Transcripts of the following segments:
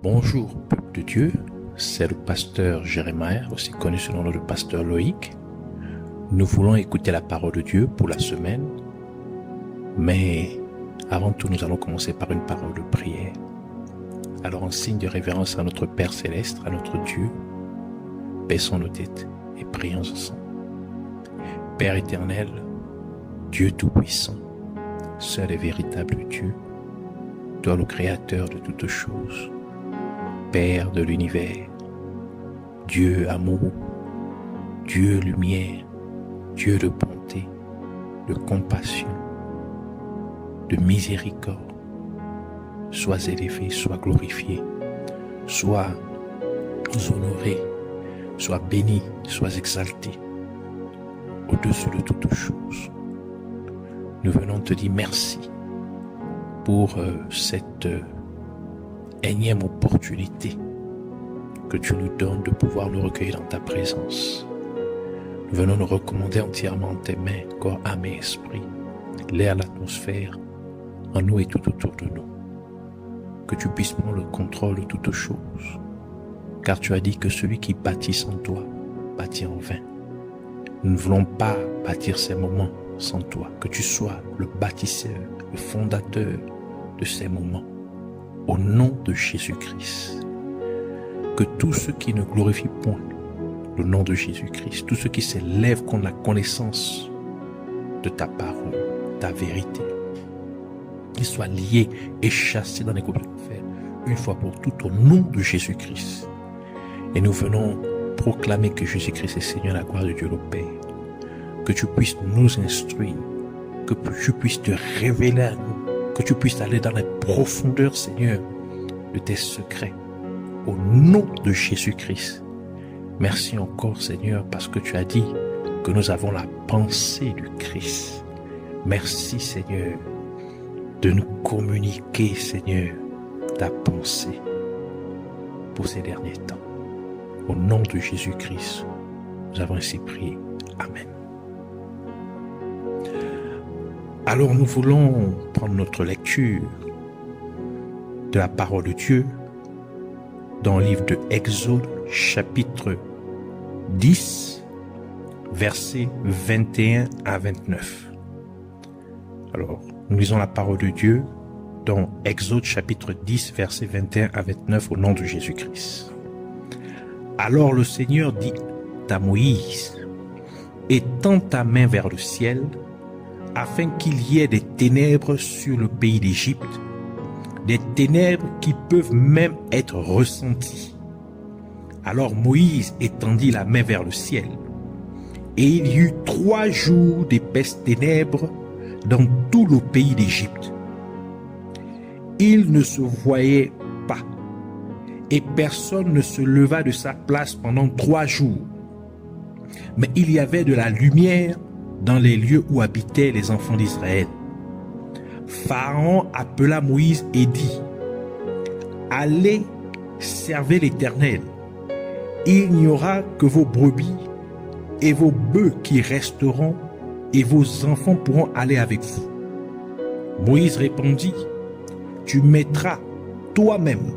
Bonjour, peuple de Dieu, c'est le pasteur Jérémie, aussi connu sous le nom de pasteur Loïc. Nous voulons écouter la parole de Dieu pour la semaine, mais avant tout, nous allons commencer par une parole de prière. Alors, en signe de révérence à notre Père Céleste, à notre Dieu, baissons nos têtes et prions ensemble. Père éternel, Dieu Tout-Puissant, seul et véritable Dieu, toi le Créateur de toutes choses, Père de l'univers, Dieu amour, Dieu lumière, Dieu de bonté, de compassion, de miséricorde, sois élevé, sois glorifié, sois honoré, sois béni, sois exalté, au-dessus de toutes choses. Nous venons te dire merci pour cette énième opportunité que tu nous donnes de pouvoir nous recueillir dans ta présence. Nous venons nous recommander entièrement en tes mains, corps, âme et esprit, l'air, l'atmosphère, en nous et tout autour de nous. Que tu puisses prendre le contrôle de toutes choses, car tu as dit que celui qui bâtit sans toi bâtit en vain. Nous ne voulons pas bâtir ces moments sans toi, que tu sois le bâtisseur, le fondateur de ces moments. Au nom de Jésus-Christ, que tous ceux qui ne glorifient point le nom de Jésus-Christ, tous ceux qui s'élèvent contre la connaissance de ta parole, ta vérité, qu'ils soient liés et chassés dans les groupes de l'enfer, une fois pour toutes, au nom de Jésus-Christ. Et nous venons proclamer que Jésus-Christ est Seigneur, la gloire de Dieu le Père, que tu puisses nous instruire, que tu puisses te révéler à nous, que tu puisses aller dans les profondeurs, Seigneur, de tes secrets. Au nom de Jésus-Christ. Merci encore, Seigneur, parce que tu as dit que nous avons la pensée du Christ. Merci, Seigneur, de nous communiquer, Seigneur, ta pensée pour ces derniers temps. Au nom de Jésus-Christ, nous avons ainsi prié. Amen. Alors nous voulons prendre notre lecture de la parole de Dieu dans le livre de Exode, chapitre 10, versets 21 à 29. Alors, nous lisons la parole de Dieu dans Exode, chapitre 10, versets 21 à 29, au nom de Jésus-Christ. Alors le Seigneur dit à Moïse, « Étends ta main vers le ciel, afin qu'il y ait des ténèbres sur le pays d'Égypte, des ténèbres qui peuvent même être ressenties. » Alors Moïse étendit la main vers le ciel, et il y eut 3 jours d'épaisses ténèbres dans tout le pays d'Égypte. Il ne se voyait pas, et personne ne se leva de sa place pendant 3 jours. Mais il y avait de la lumière dans les lieux où habitaient les enfants d'Israël. Pharaon appela Moïse et dit, « Allez, servez l'Éternel. Il n'y aura que vos brebis et vos bœufs qui resteront, et vos enfants pourront aller avec vous. » Moïse répondit, « Tu mettras toi-même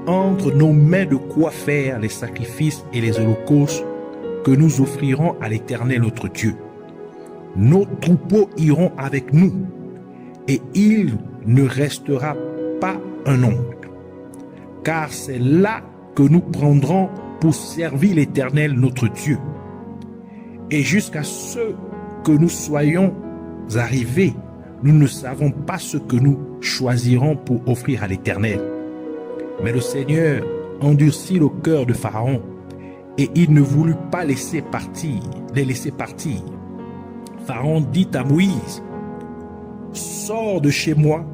entre nos mains de quoi faire les sacrifices et les holocaustes que nous offrirons à l'Éternel notre Dieu. Nos troupeaux iront avec nous, et il ne restera pas un ongle, car c'est là que nous prendrons pour servir l'Éternel notre Dieu. Et jusqu'à ce que nous soyons arrivés, nous ne savons pas ce que nous choisirons pour offrir à l'Éternel. » Mais le Seigneur endurcit le cœur de Pharaon, et il ne voulut pas les laisser partir. Pharaon dit à Moïse, « Sors de chez moi,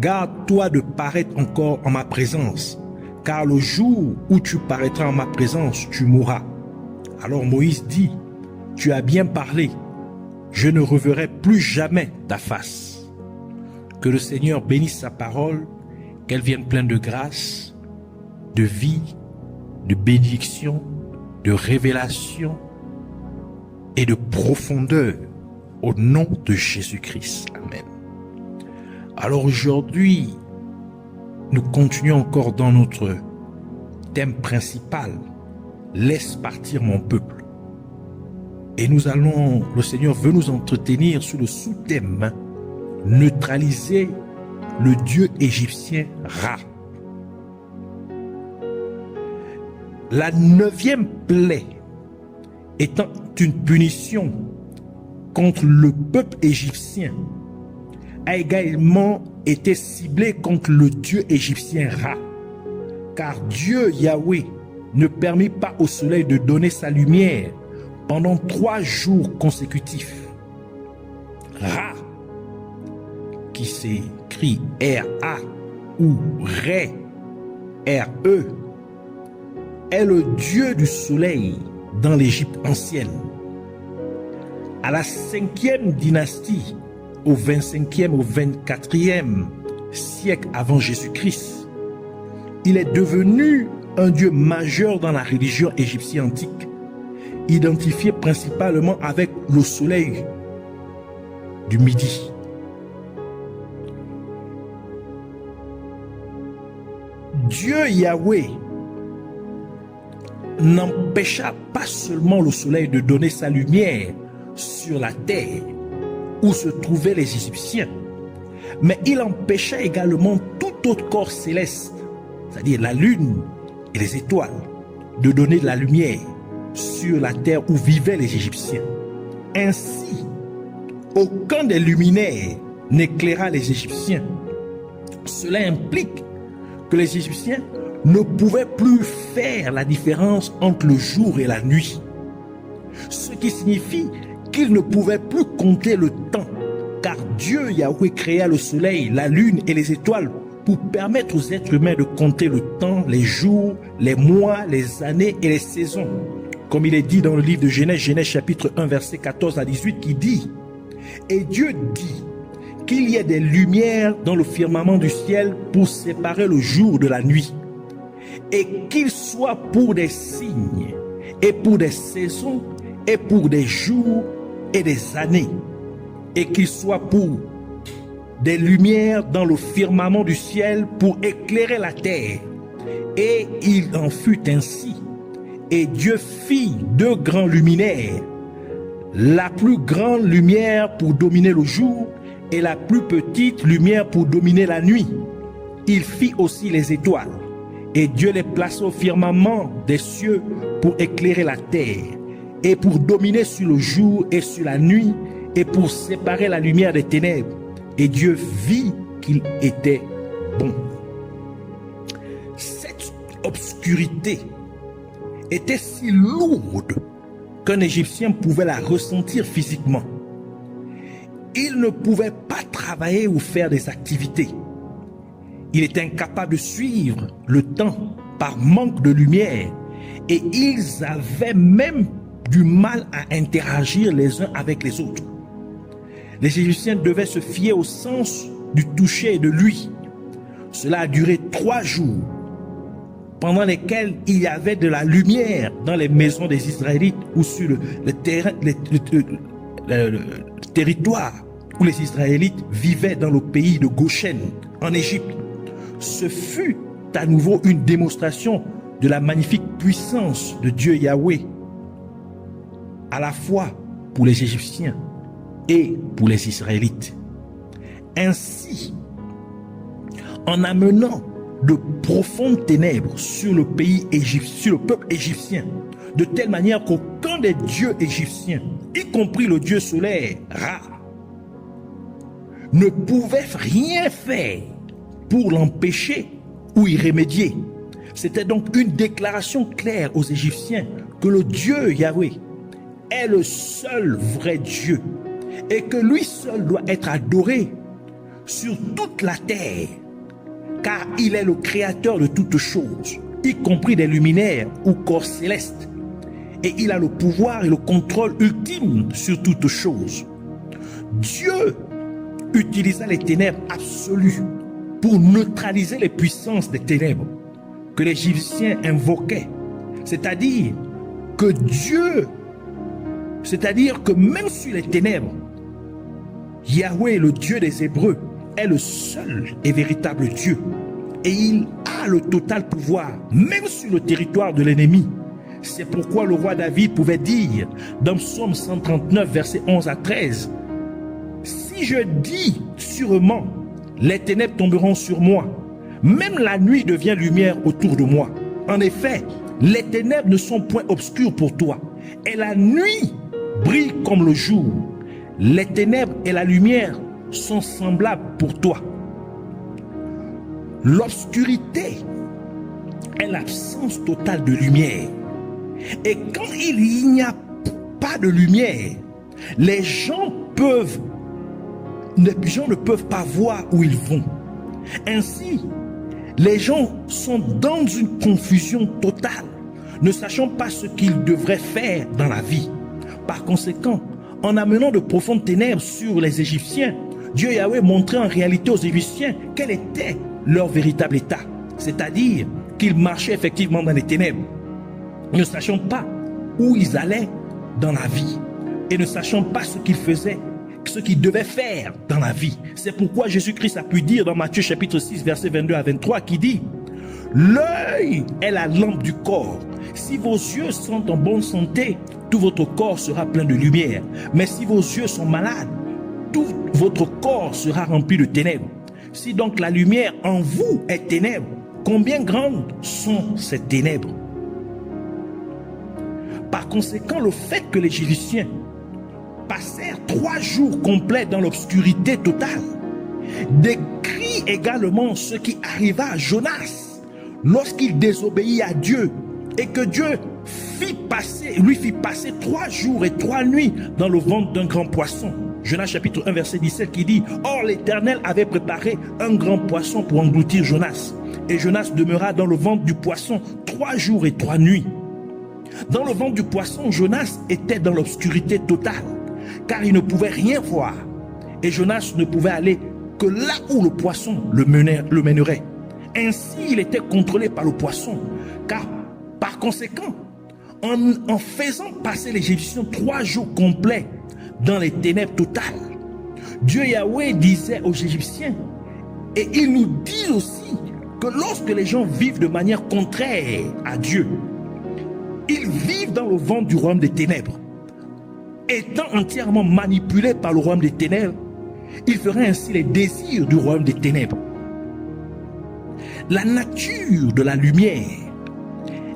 garde-toi de paraître encore en ma présence, car le jour où tu paraîtras en ma présence, tu mourras. » Alors Moïse dit, « Tu as bien parlé, je ne reverrai plus jamais ta face. » Que le Seigneur bénisse sa parole, qu'elle vienne pleine de grâce, de vie, de bénédiction, de révélation et de profondeur. Au nom de Jésus-Christ. Amen. Alors aujourd'hui, nous continuons encore dans notre thème principal, laisse partir mon peuple. Et le Seigneur veut nous entretenir sous le sous-thème, neutraliser le dieu égyptien Ra. La 9e plaie étant une punition contre le peuple égyptien, a également été ciblée contre le dieu égyptien Ra, car Dieu Yahweh ne permit pas au soleil de donner sa lumière pendant 3 jours consécutifs. Ra, qui s'écrit R-A ou Ré, R-E, est le dieu du soleil dans l'Égypte ancienne. À la 5e dynastie, au 25e au 24e siècle avant Jésus-Christ, il est devenu un dieu majeur dans la religion égyptienne antique, identifié principalement avec le soleil du midi. Dieu Yahweh n'empêcha pas seulement le soleil de donner sa lumière sur la terre où se trouvaient les Égyptiens, mais il empêcha également tout autre corps céleste, c'est-à-dire la lune et les étoiles, de donner de la lumière sur la terre où vivaient les Égyptiens. Ainsi, aucun des luminaires n'éclaira les Égyptiens. Cela implique que les Égyptiens ne pouvaient plus faire la différence entre le jour et la nuit. Ce qui signifie qu'ils ne pouvaient plus compter le temps, car Dieu Yahweh créa le soleil, la lune et les étoiles pour permettre aux êtres humains de compter le temps, les jours, les mois, les années et les saisons. Comme il est dit dans le livre de Genèse, Genèse chapitre 1, verset 14 à 18, qui dit « Et Dieu dit qu'il y ait des lumières dans le firmament du ciel pour séparer le jour de la nuit, et qu'ils soient pour des signes, et pour des saisons, et pour des jours et des années, et qu'ils soient pour des lumières dans le firmament du ciel pour éclairer la terre. Et il en fut ainsi. Et Dieu fit 2 grands luminaires, la plus grande lumière pour dominer le jour, et la plus petite lumière pour dominer la nuit. Il fit aussi les étoiles, et Dieu les plaça au firmament des cieux pour éclairer la terre, et pour dominer sur le jour et sur la nuit, et pour séparer la lumière des ténèbres. Et Dieu vit qu'il était bon. Cette obscurité était si lourde qu'un Égyptien pouvait la ressentir physiquement. Il ne pouvait pas travailler ou faire des activités. Il était incapable de suivre le temps par manque de lumière, et ils avaient même du mal à interagir les uns avec les autres. Les Égyptiens devaient se fier au sens du toucher et de l'ouïe. Cela a duré 3 jours, pendant lesquels il y avait de la lumière dans les maisons des Israélites ou sur le territoire où les Israélites vivaient dans le pays de Goshen, en Égypte. Ce fut à nouveau une démonstration de la magnifique puissance de Dieu Yahweh, à la fois pour les Égyptiens et pour les Israélites. Ainsi, en amenant de profondes ténèbres sur le pays égyptien, sur le peuple égyptien, de telle manière qu'aucun des dieux égyptiens, y compris le dieu solaire Ra, ne pouvait rien faire pour l'empêcher ou y remédier. C'était donc une déclaration claire aux Égyptiens que le Dieu Yahweh est le seul vrai Dieu et que lui seul doit être adoré sur toute la terre, car il est le créateur de toutes choses, y compris des luminaires ou corps célestes, et il a le pouvoir et le contrôle ultime sur toutes choses. Dieu utilisa les ténèbres absolues pour neutraliser les puissances des ténèbres que les Égyptiens invoquaient, c'est-à-dire que même sur les ténèbres, Yahweh, le Dieu des Hébreux, est le seul et véritable Dieu, et il a le total pouvoir, même sur le territoire de l'ennemi. C'est pourquoi le roi David pouvait dire dans Psaume 139, versets 11 à 13, « Si je dis sûrement, les ténèbres tomberont sur moi, même la nuit devient lumière autour de moi. En effet, les ténèbres ne sont point obscures pour toi, et la nuit brille comme le jour. Les ténèbres et la lumière sont semblables pour toi. » L'obscurité est l'absence totale de lumière. Et quand il n'y a pas de lumière, les gens ne peuvent pas voir où ils vont. Ainsi, les gens sont dans une confusion totale, ne sachant pas ce qu'ils devraient faire dans la vie. Par conséquent, en amenant de profondes ténèbres sur les Égyptiens, Dieu Yahweh montrait en réalité aux Égyptiens quel était leur véritable état, c'est-à-dire qu'ils marchaient effectivement dans les ténèbres, ne sachant pas où ils allaient dans la vie et ne sachant pas ce qu'ils faisaient, ce qu'ils devaient faire dans la vie. C'est pourquoi Jésus-Christ a pu dire dans Matthieu chapitre 6, versets 22 à 23, qui dit « L'œil est la lampe du corps. Si vos yeux sont en bonne santé, tout votre corps sera plein de lumière. Mais si vos yeux sont malades, tout votre corps sera rempli de ténèbres. Si donc la lumière en vous est ténèbres, combien grandes sont ces ténèbres? » Par conséquent, le fait que les Égyptiens passèrent 3 jours complets dans l'obscurité totale décrit également ce qui arriva à Jonas lorsqu'il désobéit à Dieu et que Dieu lui fit passer 3 jours et 3 nuits dans le ventre d'un grand poisson. Jonas chapitre 1 verset 17 qui dit « Or l'Éternel avait préparé un grand poisson pour engloutir Jonas. Et Jonas demeura dans le ventre du poisson 3 jours et 3 nuits. » Dans le ventre du poisson, Jonas était dans l'obscurité totale, car il ne pouvait rien voir. Et Jonas ne pouvait aller que là où le poisson le mènerait. Ainsi, il était contrôlé par le poisson, car par conséquent, en faisant passer les Égyptiens 3 jours complets dans les ténèbres totales, Dieu Yahweh disait aux Égyptiens, et il nous dit aussi que lorsque les gens vivent de manière contraire à Dieu, ils vivent dans le ventre du royaume des ténèbres. Étant entièrement manipulés par le royaume des ténèbres, ils feraient ainsi les désirs du royaume des ténèbres. La nature de la lumière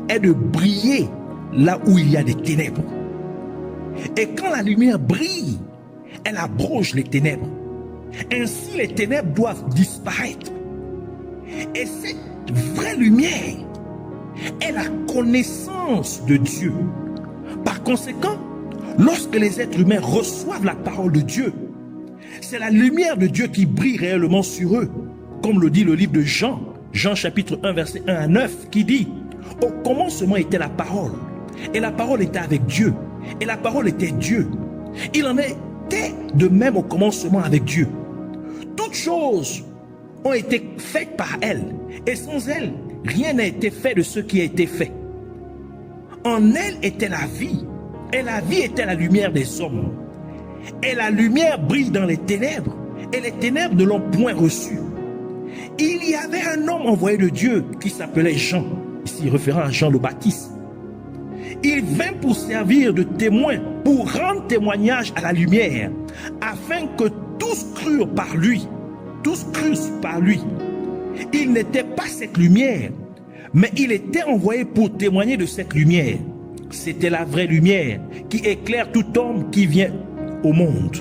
est de briller là où il y a des ténèbres. Et quand la lumière brille, elle abroge les ténèbres. Ainsi, les ténèbres doivent disparaître. Et cette vraie lumière est la connaissance de Dieu. Par conséquent, lorsque les êtres humains reçoivent la parole de Dieu, c'est la lumière de Dieu qui brille réellement sur eux, comme le dit le livre de Jean, Jean chapitre 1 verset 1 à 9, qui dit « Au commencement était la parole, et la parole était avec Dieu, et la parole était Dieu. Il en était de même au commencement avec Dieu. Toutes choses ont été faites par elle, et sans elle, rien n'a été fait de ce qui a été fait. En elle était la vie, et la vie était la lumière des hommes. Et la lumière brille dans les ténèbres, et les ténèbres ne l'ont point reçue. Il y avait un homme envoyé de Dieu qui s'appelait Jean, ici référant à Jean le Baptiste. Il vint pour servir de témoin, pour rendre témoignage à la lumière, afin que tous crurent par lui. Tous crussent par lui. Il n'était pas cette lumière, mais il était envoyé pour témoigner de cette lumière. C'était la vraie lumière qui éclaire tout homme qui vient au monde.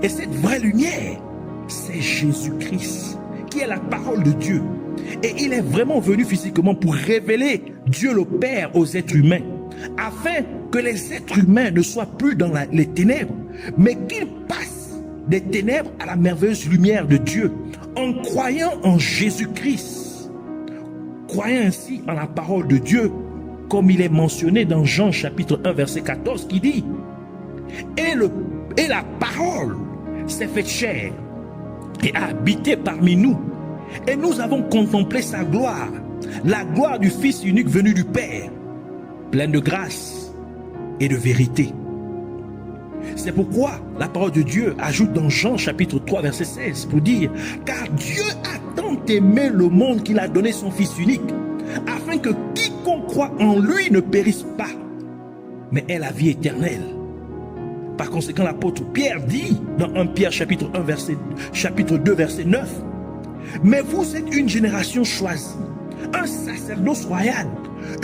Et cette vraie lumière, c'est Jésus-Christ, qui est la parole de Dieu. Et il est vraiment venu physiquement pour révéler Dieu le Père aux êtres humains, afin que les êtres humains ne soient plus dans les ténèbres, mais qu'ils passent des ténèbres à la merveilleuse lumière de Dieu, en croyant en Jésus-Christ, croyant ainsi en la parole de Dieu, comme il est mentionné dans Jean chapitre 1 verset 14 qui dit « Et la parole s'est faite chair et a habité parmi nous, et nous avons contemplé sa gloire, la gloire du Fils unique venu du Père, plein de grâce et de vérité. » C'est pourquoi la parole de Dieu ajoute dans Jean chapitre 3 verset 16 pour dire: car Dieu a tant aimé le monde qu'il a donné son Fils unique, afin que quiconque croit en lui ne périsse pas, mais ait la vie éternelle. Par conséquent, l'apôtre Pierre dit dans 1 Pierre chapitre 2 verset 9: mais vous êtes une génération choisie, un sacerdoce royal,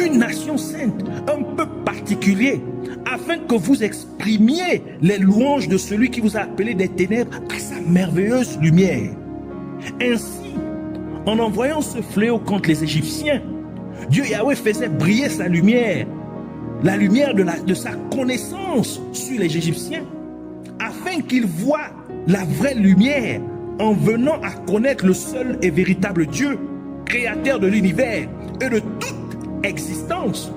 une nation sainte, un peuple particulier, afin que vous exprimiez les louanges de celui qui vous a appelé des ténèbres à sa merveilleuse lumière. Ainsi, en envoyant ce fléau contre les Égyptiens, Dieu Yahweh faisait briller sa lumière, la lumière de sa connaissance sur les Égyptiens, afin qu'ils voient la vraie lumière en venant à connaître le seul et véritable Dieu, créateur de l'univers et de toute existence.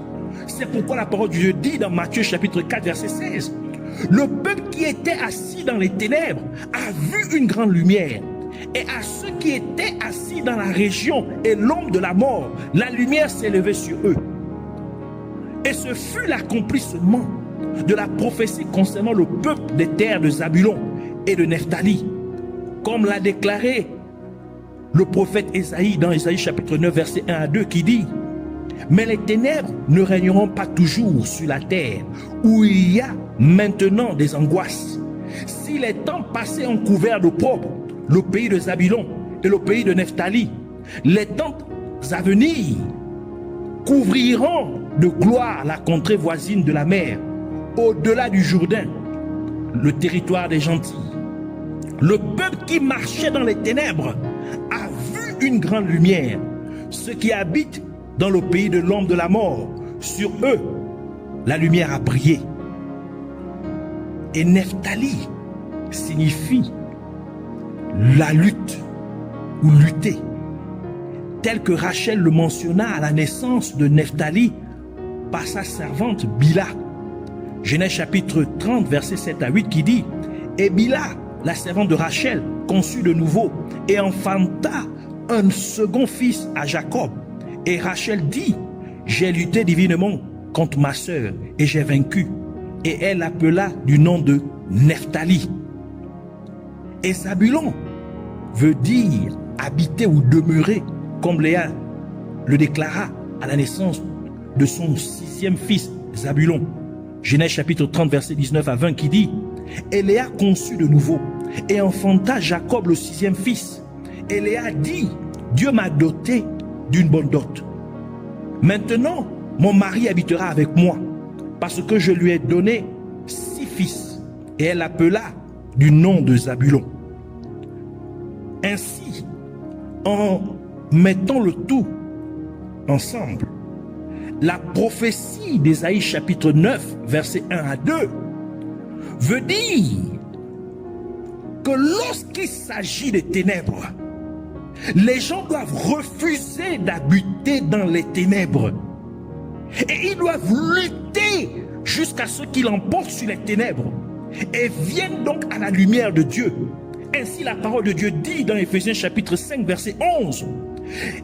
C'est pourquoi la parole de Dieu dit dans Matthieu chapitre 4 verset 16: le peuple qui était assis dans les ténèbres a vu une grande lumière, et à ceux qui étaient assis dans la région et l'ombre de la mort, la lumière s'est levée sur eux. Et ce fut l'accomplissement de la prophétie concernant le peuple des terres de Zabulon et de Nephtali, comme l'a déclaré le prophète Ésaïe dans Ésaïe chapitre 9 verset 1 à 2 qui dit: mais les ténèbres ne régneront pas toujours sur la terre, où il y a maintenant des angoisses. Si les temps passés ont couvert d'opprobre le pays de Zabulon et le pays de Nephtali, les temps à venir couvriront de gloire la contrée voisine de la mer, au-delà du Jourdain, le territoire des gentils. Le peuple qui marchait dans les ténèbres a vu une grande lumière. Ceux qui habitent dans le pays de l'ombre de la mort, sur eux, la lumière a brillé. Et Nephtali signifie la lutte ou lutter, tel que Rachel le mentionna à la naissance de Nephtali par sa servante Bila. Genèse chapitre 30 verset 7 à 8 qui dit: et Bila, la servante de Rachel, conçut de nouveau et enfanta un second fils à Jacob. Et Rachel dit: j'ai lutté divinement contre ma sœur et j'ai vaincu. Et elle l'appela du nom de Nephtali. Et Zabulon veut dire habiter ou demeurer, comme Léa le déclara à la naissance de son sixième fils Zabulon. Genèse chapitre 30 verset 19 à 20 qui dit: et Léa conçut de nouveau et enfanta Jacob le sixième fils. Et Léa dit: Dieu m'a doté d'une bonne dot. Maintenant, mon mari habitera avec moi, parce que je lui ai donné 6 fils. Et elle l'appela du nom de Zabulon. Ainsi, en mettant le tout ensemble, la prophétie d'Ésaïe chapitre 9, versets 1 à 2, veut dire que lorsqu'il s'agit des ténèbres, les gens doivent refuser d'habiter dans les ténèbres. Et ils doivent lutter jusqu'à ce qu'ils emportent sur les ténèbres et viennent donc à la lumière de Dieu. Ainsi la parole de Dieu dit dans Éphésiens chapitre 5 verset 11: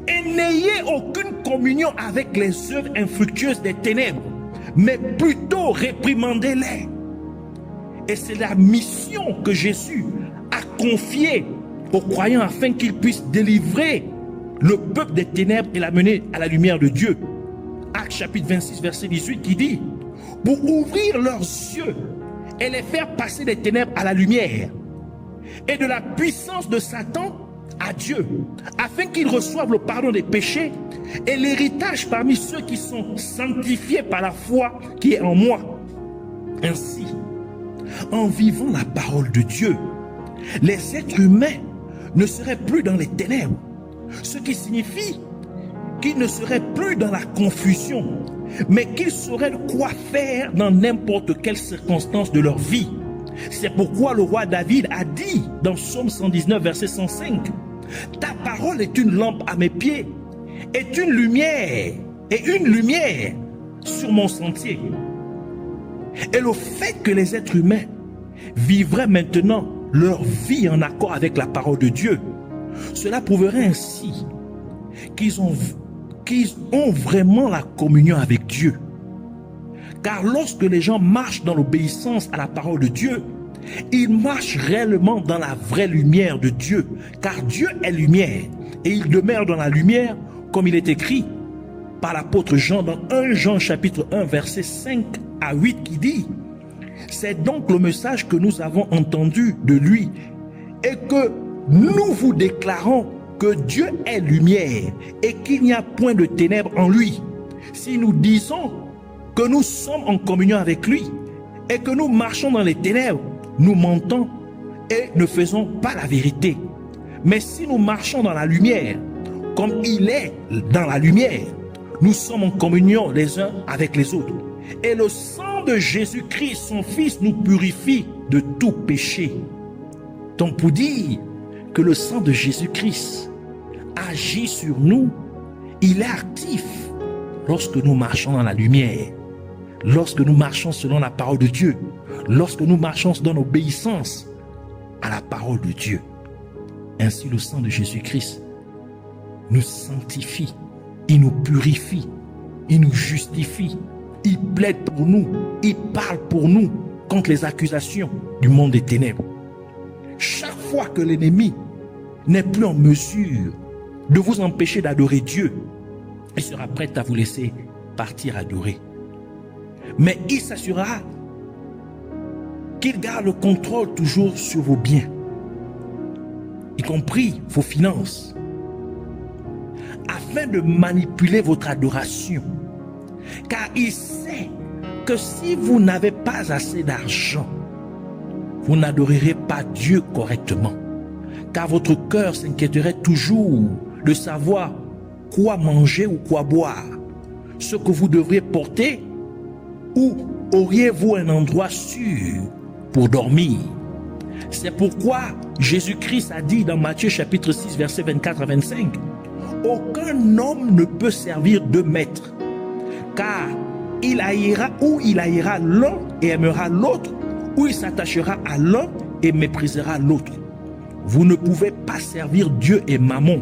et n'ayez aucune communion avec les œuvres infructueuses des ténèbres, mais plutôt réprimandez-les. Et c'est la mission que Jésus a confiée aux croyants afin qu'ils puissent délivrer le peuple des ténèbres et l'amener à la lumière de Dieu. Actes chapitre 26 verset 18 qui dit: pour ouvrir leurs yeux et les faire passer des ténèbres à la lumière et de la puissance de Satan à Dieu, afin qu'ils reçoivent le pardon des péchés et l'héritage parmi ceux qui sont sanctifiés par la foi qui est en moi. Ainsi, en vivant la parole de Dieu, les êtres humains ne seraient plus dans les ténèbres, ce qui signifie qu'ils ne seraient plus dans la confusion, mais qu'ils sauraient quoi faire dans n'importe quelle circonstance de leur vie. C'est pourquoi le roi David a dit dans Psaume 119 verset 105: ta parole est une lampe à mes pieds, est une lumière sur mon sentier. Et le fait que les êtres humains vivraient maintenant leur vie en accord avec la parole de Dieu, cela prouverait ainsi qu'ils ont vraiment la communion avec Dieu. Car lorsque les gens marchent dans l'obéissance à la parole de Dieu, ils marchent réellement dans la vraie lumière de Dieu. Car Dieu est lumière et il demeure dans la lumière comme il est écrit par l'apôtre Jean dans 1 Jean chapitre 1 verset 5 à 8 qui dit: c'est donc le message que nous avons entendu de lui et que nous vous déclarons que Dieu est lumière et qu'il n'y a point de ténèbres en lui. Si nous disons que nous sommes en communion avec lui et que nous marchons dans les ténèbres, nous mentons et ne faisons pas la vérité. Mais si nous marchons dans la lumière, comme il est dans la lumière, nous sommes en communion les uns avec les autres. Et le sang de Jésus-Christ, son Fils, nous purifie de tout péché. Donc pour dire que le sang de Jésus-Christ agit sur nous, il est actif lorsque nous marchons dans la lumière, lorsque nous marchons selon la parole de Dieu, lorsque nous marchons dans l'obéissance à la parole de Dieu. Ainsi le sang de Jésus-Christ nous sanctifie, il nous purifie, il nous justifie, il plaide pour nous, il parle pour nous contre les accusations du monde des ténèbres. Chaque fois que l'ennemi n'est plus en mesure de vous empêcher d'adorer Dieu, il sera prêt à vous laisser partir adorer. Mais il s'assurera qu'il garde le contrôle toujours sur vos biens, y compris vos finances, afin de manipuler votre adoration. Car il sait que si vous n'avez pas assez d'argent, vous n'adorerez pas Dieu correctement. Car votre cœur s'inquiéterait toujours de savoir quoi manger ou quoi boire, ce que vous devriez porter, ou auriez-vous un endroit sûr pour dormir. C'est pourquoi Jésus-Christ a dit dans Matthieu chapitre 6 versets 24 à 25: aucun homme ne peut servir deux maîtres, car il haïra l'un et aimera l'autre, ou il s'attachera à l'un et méprisera l'autre. Vous ne pouvez pas servir Dieu et Mammon.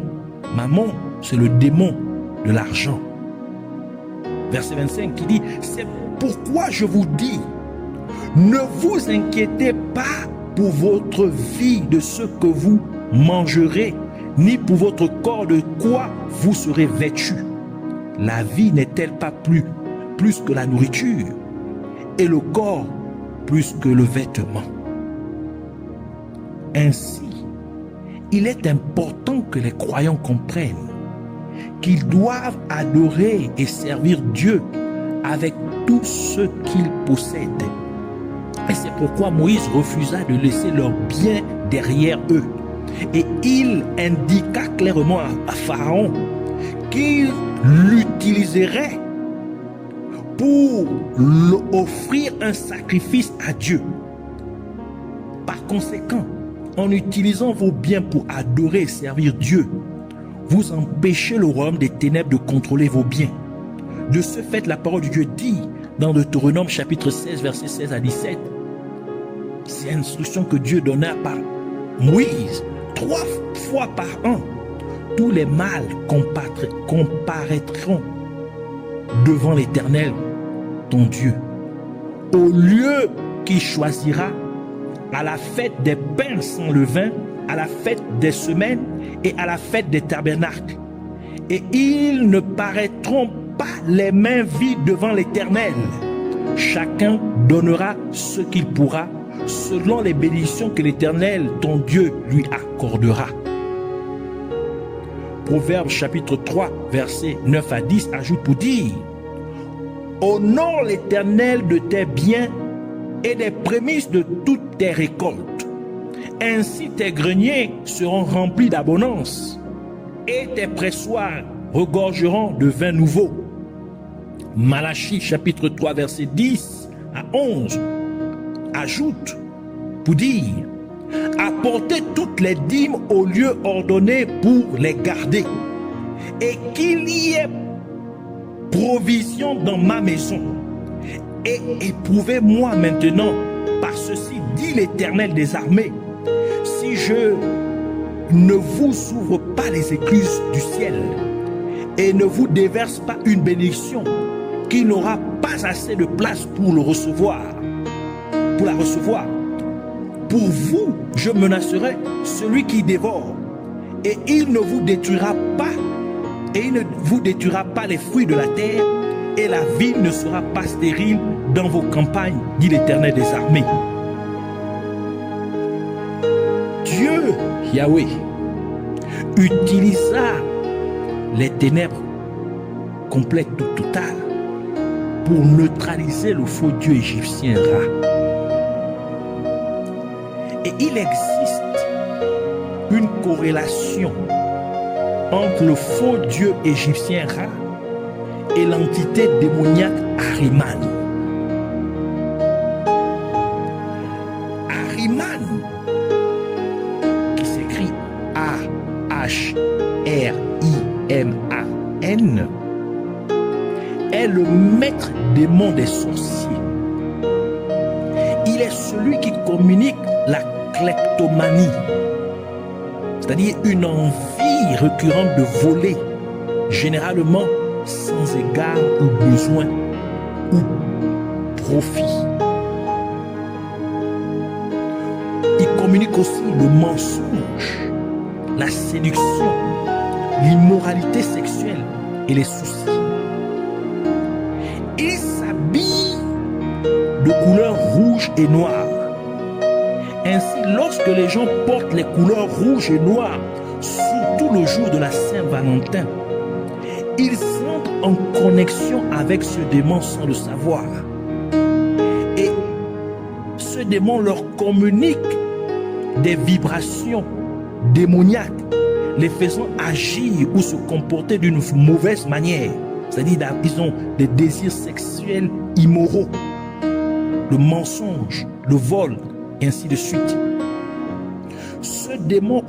Mammon, c'est le démon de l'argent. Verset 25 qui dit: c'est pourquoi je vous dis, ne vous inquiétez pas pour votre vie de ce que vous mangerez, ni pour votre corps de quoi vous serez vêtus. La vie n'est-elle pas plus que la nourriture, et le corps plus que le vêtement? Ainsi, il est important que les croyants comprennent qu'ils doivent adorer et servir Dieu avec tout ce qu'ils possèdent. Et c'est pourquoi Moïse refusa de laisser leurs biens derrière eux. Et il indiqua clairement à Pharaon qu'il l'utiliserait pour offrir un sacrifice à Dieu. Par conséquent, en utilisant vos biens pour adorer et servir Dieu, vous empêchez le royaume des ténèbres de contrôler vos biens. De ce fait, la parole de Dieu dit dans Deutéronome chapitre 16 versets 16 à 17, c'est l'instruction que Dieu donna par Moïse 3 fois par an: tous les mâles comparaîtront devant l'Éternel ton Dieu, au lieu qu'il choisira, à la fête des pains sans levain, à la fête des semaines et à la fête des tabernacles. Et ils ne paraîtront pas les mains vides devant l'Éternel. Chacun donnera ce qu'il pourra, selon les bénédictions que l'Éternel, ton Dieu, lui accordera. Proverbe chapitre 3, versets 9 à 10 ajoute pour dire: honore l'Éternel de tes biens et des prémices de toutes tes récoltes. Ainsi tes greniers seront remplis d'abondance et tes pressoirs regorgeront de vin nouveau. Malachie chapitre 3 verset 10 à 11 ajoute pour dire: apportez toutes les dîmes au lieu ordonné pour les garder, et qu'il y ait provision dans ma maison. Et éprouvez-moi maintenant, par ceci dit l'Éternel des armées, si je ne vous ouvre pas les écluses du ciel et ne vous déverse pas une bénédiction qu'il n'aura pas assez de place pour le recevoir, pour la recevoir. Pour vous, je menacerai celui qui dévore, et il ne vous détruira pas, et il ne vous détruira pas les fruits de la terre, et la ville ne sera pas stérile dans vos campagnes, dit l'Éternel des armées. Dieu, Yahweh, utilisa les ténèbres complètes ou totales pour neutraliser le faux dieu égyptien Ra. Et il existe une corrélation entre le faux dieu égyptien Ra et l'entité démoniaque Ahriman. Ahriman, qui s'écrit A-H-R-I-M-A-N, est le maître démon des sorciers. Il est celui qui communique la kleptomanie, c'est-à-dire une envie récurrente de voler, généralement sans égard ou besoin ou profit. Il communique aussi le mensonge, la séduction, l'immoralité sexuelle et les soucis. Il s'habille de couleur rouge et noire. Ainsi, lorsque les gens portent les couleurs rouges et noires, surtout le jour de la Saint-Valentin, ils sont en connexion avec ce démon sans le savoir. Et ce démon leur communique des vibrations démoniaques, les faisant agir ou se comporter d'une mauvaise manière. C'est-à-dire qu'ils ont des désirs sexuels immoraux, le mensonge, le vol, et ainsi de suite. Ce démon